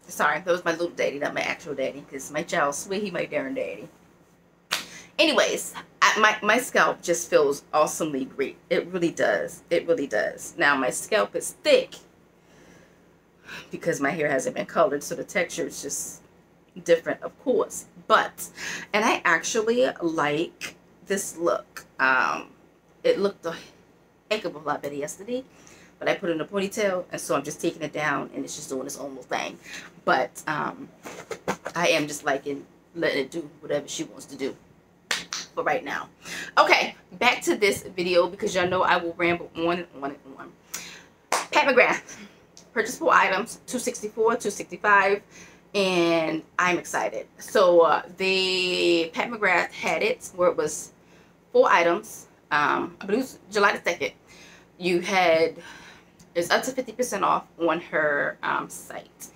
Sorry, that was my little daddy, not my actual daddy, because my child swear he my darn daddy. Anyways, my scalp just feels awesomely great. It really does. It really does. Now, my scalp is thick because my hair hasn't been colored, so the texture is just different, of course. But, and I actually like this look. It looked a heck of a lot better yesterday, but I put it in a ponytail, and so I'm just taking it down, and it's just doing its own little thing. But I am just letting it do whatever she wants to do for right now. Okay, back to this video, because y'all know I will ramble on and on and on. Pat McGrath purchased 4 items, $264, $265, and I'm excited. So the Pat McGrath had it where it was 4 items. I believe it was July the 2nd. You had, it's up to 50% off on her site,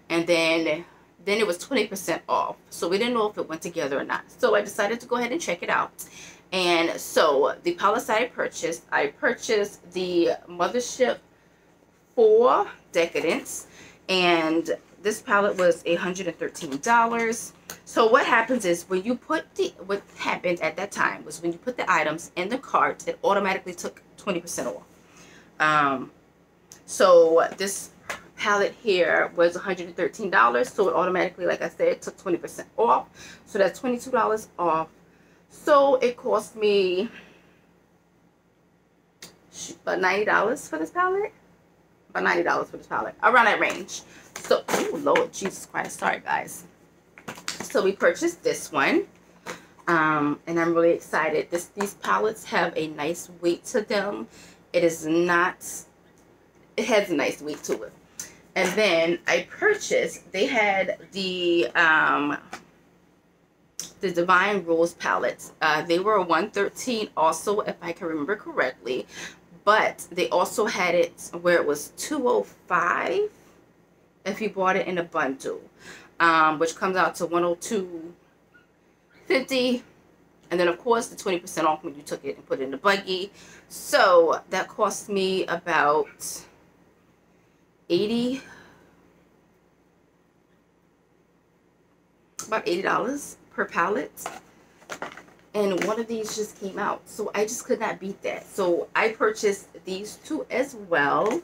and then it was 20% off. So we didn't know if it went together or not. So I decided to go ahead and check it out. And so the pallets I purchased the Mothership 4 Decadence, and this palette was $113. So what happens is when you put what happened at that time was when you put the items in the cart, it automatically took 20% off. So this palette here was $113, so it automatically, like I said, took 20% off. So that's $22 off. So it cost me about $90 for this palette. About $90 for this palette, around that range. So, oh Lord Jesus Christ, sorry guys. So we purchased this one, and I'm really excited. These palettes have a nice weight to them. It has a nice weight to it. And then I purchased, they had the Divine Rules palettes. They were $113 also, if I can remember correctly. But they also had it where it was $205 if you bought it in a bundle, which comes out to $102.50. And then, of course, the 20% off when you took it and put it in the buggy. So that cost me about $80 per pallet. And one of these just came out, so I just could not beat that. So I purchased these 2 as well,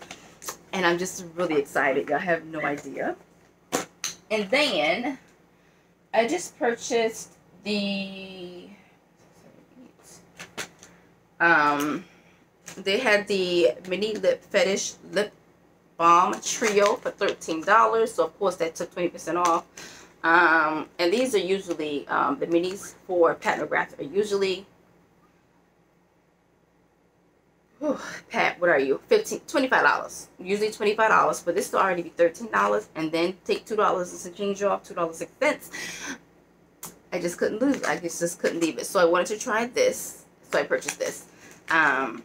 and I'm just really excited. Y'all have no idea. And then I just purchased the they had the Mini Lip Fetish Lip Balm Trio for $13. So of course that took 20% off. And these are usually the minis for Pat McGrath are usually, Pat, what are you, $25, usually $25, but this will already be $13, and then take $2 and some change off, $2.06. I just couldn't lose it. I just couldn't leave it. So I wanted to try this, so I purchased this. I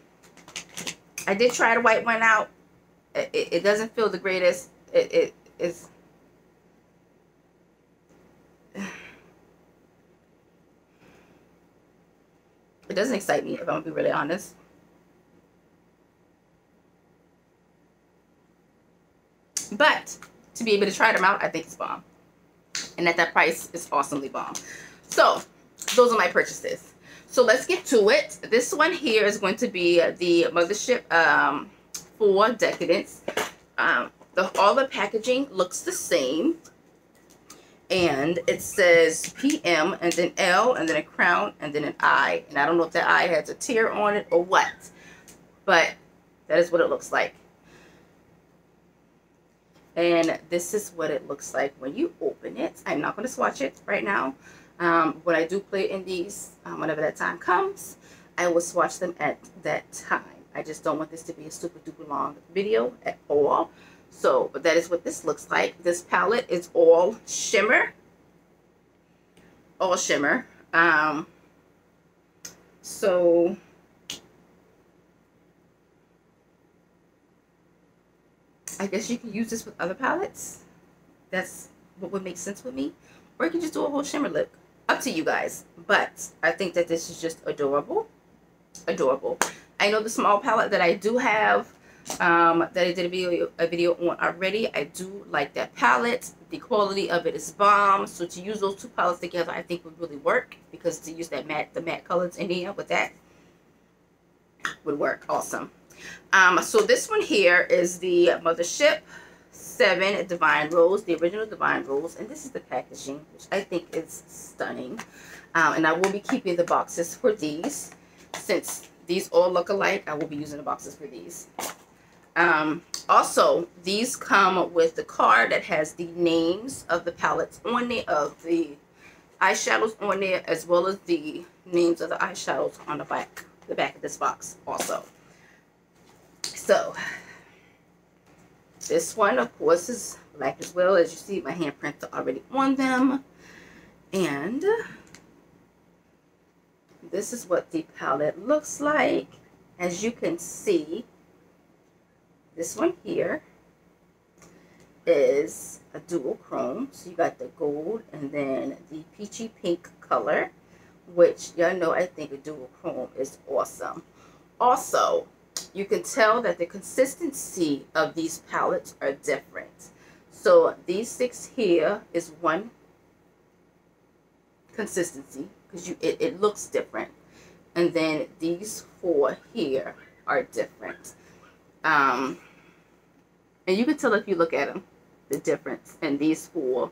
did try the white one out. It doesn't feel the greatest. It's it doesn't excite me, if I'm gonna be really honest. But to be able to try them out, I think it's bomb. And at that price, it's awesomely bomb. So those are my purchases. So let's get to it. This one here is going to be the Mothership 4 Decadence. All the packaging looks the same. And it says PM, and then L, and then a crown, and then an I. And I don't know if that I has a tear on it or what. But that is what it looks like. And this is what it looks like when you open it. I'm not going to swatch it right now. When I do play in these, whenever that time comes, I will swatch them at that time. I just don't want this to be a super duper long video at all. So, but that is what this looks like. This palette is all shimmer. All shimmer. So, I guess you can use this with other palettes. That's what would make sense with me. Or you can just do a whole shimmer look. Up to you guys. But I think that this is just adorable. Adorable. I know the small palette that I do have, that I did a video on already. I do like that palette. The quality of it is bomb. So to use those two palettes together, I think would really work, because to use that the matte colors in here with that would work awesome. So this one here is the Mothership 7 Divine Rose, the original Divine Rose, and this is the packaging, which I think is stunning. And I will be keeping the boxes for these. Since these all look alike, I will be using the boxes for these. Also, these come with the card that has the names of the palettes on there, of the eyeshadows on there, as well as the names of the eyeshadows on the back of this box also. So, this one, of course, is black as well. As you see, my handprints are already on them. And this is what the palette looks like. As you can see, this one here is a dual chrome. So you got the gold and then the peachy pink color, which y'all know I think a dual chrome is awesome. Also, you can tell that the consistency of these palettes are different. So these 6 here is one consistency, because it looks different. And then these 4 here are different. And you can tell if you look at them, the difference in these 4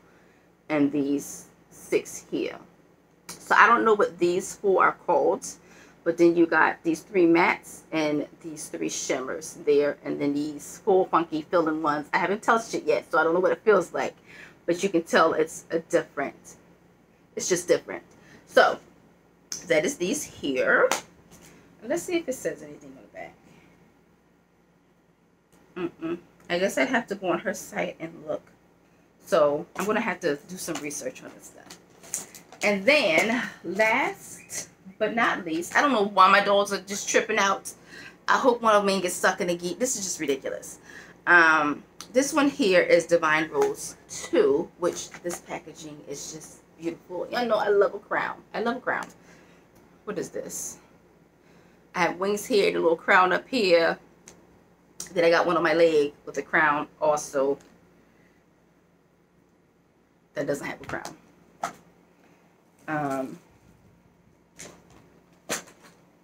and these 6 here. So I don't know what these 4 are called, but then you got these 3 mattes and these 3 shimmers there, and then these 4 funky filling ones. I haven't touched it yet, so I don't know what it feels like, but you can tell it's it's just different. So that is these here. And let's see if it says anything on the back. I guess I'd have to go on her site and look. So I'm going to have to do some research on this stuff. And then last but not least, I don't know why my dogs are just tripping out. I hope one of them gets stuck in a geek. This is just ridiculous. This one here is Divine Rose 2, which this packaging is just beautiful. Y'all know I love a crown. I love a crown. What is this? I have wings here, the little crown up here. Then I got one on my leg with a crown also. That doesn't have a crown.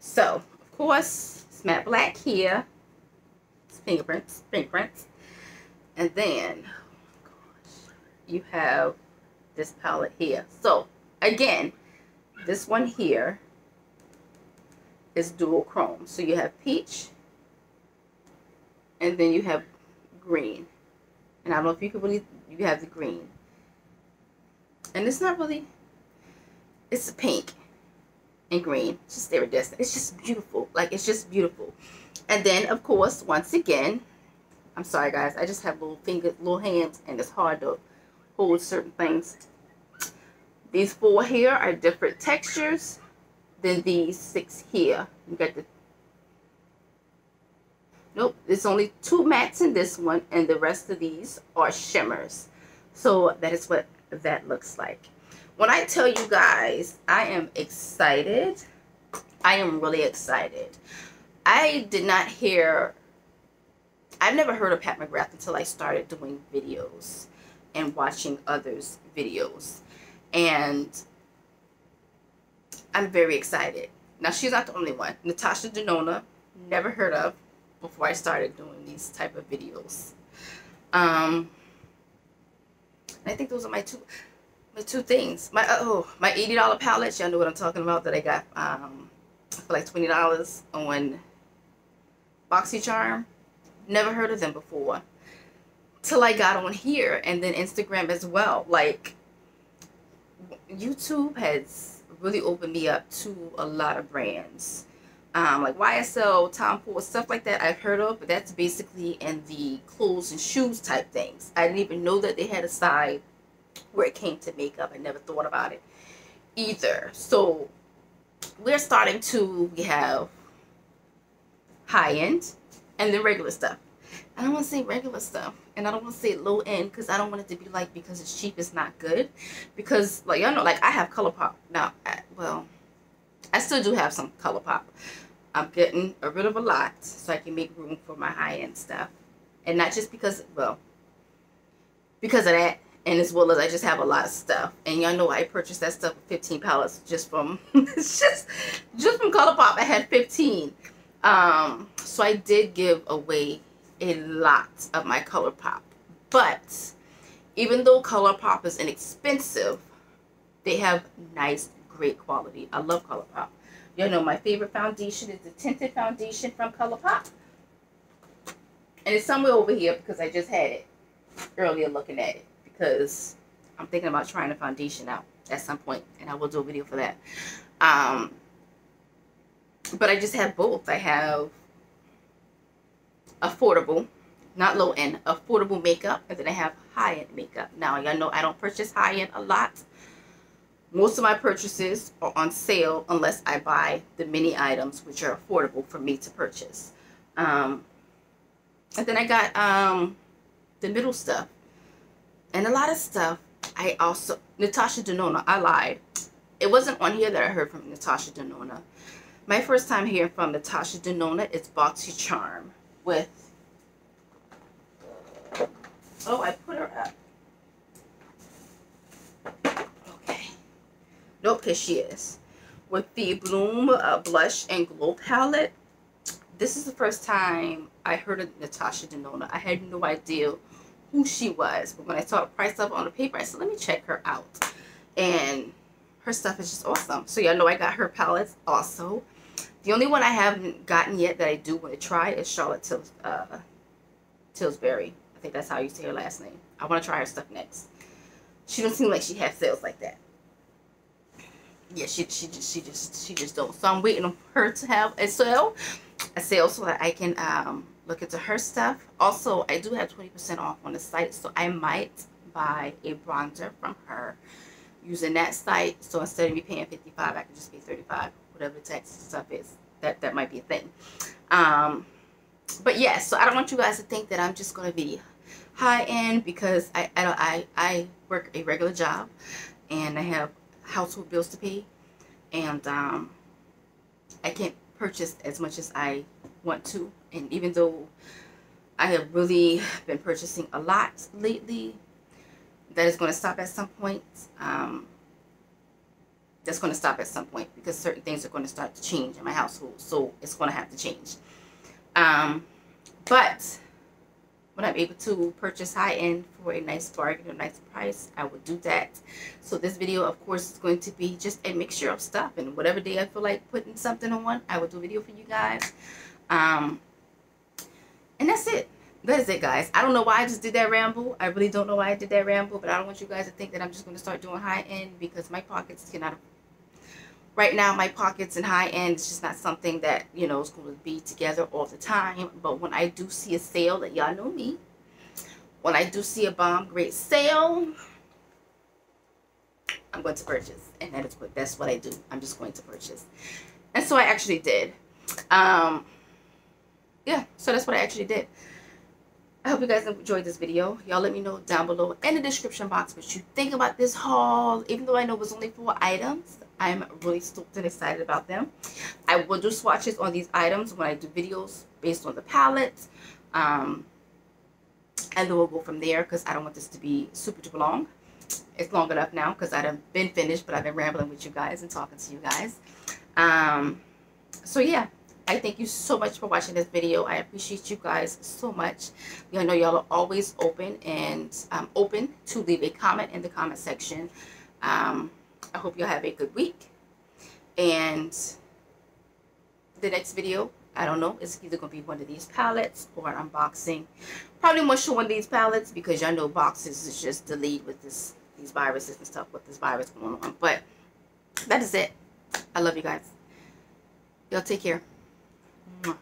So, of course, it's matte black here. It's fingerprints. And then, oh gosh, you have this palette here. So, again, this one here is dual chrome. So you have peach, and then you have green. And I don't know if you can really, you have the green. And it's not really, it's pink and green. It's just iridescent. It's just beautiful. Like, it's just beautiful. And then, of course, once again, I'm sorry, guys. I just have little fingers, little hands, and it's hard to hold certain things. These 4 here are different textures than these 6 here. You got the, nope, there's only 2 mattes in this one, and the rest of these are shimmers. So that is what that looks like. When I tell you guys, I am excited. I am really excited. I did not hear, I've never heard of Pat McGrath until I started doing videos and watching others' videos. And I'm very excited. Now, she's not the only one. Natasha Denona, never heard of before I started doing these type of videos. I think those are my two things. My $80 palettes, y'all know what I'm talking about, that I got for like $20 on BoxyCharm. Never heard of them before till I got on here, and then Instagram as well. Like, YouTube has really opened me up to a lot of brands, like YSL, Tom Ford, stuff like that I've heard of, but that's basically in the clothes and shoes type things. I didn't even know that they had a side where it came to makeup. I never thought about it either. So we're starting to, we have high-end and then regular stuff. I don't want to say regular stuff, and I don't want to say low end, because I don't want it to be like, because it's cheap, it's not good. Because, like, y'all know, like, I have ColourPop now. Well, I still do have some ColourPop, I'm getting rid of a lot so I can make room for my high-end stuff. And not just because, well, because of that, and as well as I just have a lot of stuff. And y'all know I purchased that stuff with 15 pallets just from, just from ColourPop. I had 15. So I did give away a lot of my ColourPop. But even though ColourPop is inexpensive, they have nice, great quality. I love ColourPop. You know, my favorite foundation is the tinted foundation from ColourPop. And it's somewhere over here because I just had it earlier looking at it. Because I'm thinking about trying the foundation out at some point. And I will do a video for that. But I just have both. I have affordable, not low-end, affordable makeup. And then I have high-end makeup. Now, y'all know I don't purchase high-end a lot. Most of my purchases are on sale unless I buy the mini items, which are affordable for me to purchase. And then I got the middle stuff. And a lot of stuff, I also, Natasha Denona, I lied. It wasn't on here that I heard from Natasha Denona. My first time hearing from Natasha Denona is BoxyCharm with, oh, I put her up. Nope, here she is. With the Bloom Blush and Glow Palette. This is the first time I heard of Natasha Denona. I had no idea who she was. But when I saw the price up on the paper, I said, let me check her out. And her stuff is just awesome. So y'all know I got her palettes also. The only one I haven't gotten yet that I do want to try is Charlotte Tilbury. I think that's how you say her last name. I want to try her stuff next. She don't seem like she has sales like that. Yeah, she just don't. So I'm waiting on her to have a sale so that I can look into her stuff. Also, I do have 20% off on the site, so I might buy a bronzer from her using that site. So instead of me paying $55, I can just pay $35, whatever the tax stuff is. That might be a thing. But yeah, so I don't want you guys to think that I'm just gonna be high end because I work a regular job and I have household bills to pay, and I can't purchase as much as I want to. And even though I have really been purchasing a lot lately, that is going to stop at some point. That's going to stop at some point because certain things are going to start to change in my household, so it's going to have to change. But when I'm able to purchase high-end for a nice bargain or nice price, I will do that. So this video, of course, is going to be just a mixture of stuff. And whatever day I feel like putting something on, I will do a video for you guys. And that's it. That is it, guys. I don't know why I just did that ramble. I really don't know why I did that ramble. But I don't want you guys to think that I'm just going to start doing high-end because my pockets cannot... Right now, my pockets and high-end is just not something that, you know, is going to be together all the time. But when I do see a sale, that y'all know me, when I do see a bomb great sale, I'm going to purchase. And that's what I do. I'm just going to purchase. And so I actually did. Yeah, so that's what I actually did. I hope you guys enjoyed this video. Y'all let me know down below in the description box what you think about this haul. Even though I know it was only 4 items, I'm really stoked and excited about them. I will do swatches on these items when I do videos based on the palettes. And then we'll go from there because I don't want this to be super duper long. It's long enough now because I've been finished, but I've been rambling with you guys and talking to you guys. So yeah. I thank you so much for watching this video. I appreciate you guys so much. I know y'all are always open and open to leave a comment in the comment section. I hope y'all have a good week. And the next video, I don't know, it's either going to be one of these palettes or an unboxing. Probably more show one of these palettes because y'all know boxes is just the lead with these viruses and stuff with this virus going on. But that is it. I love you guys. Y'all take care. Mwah.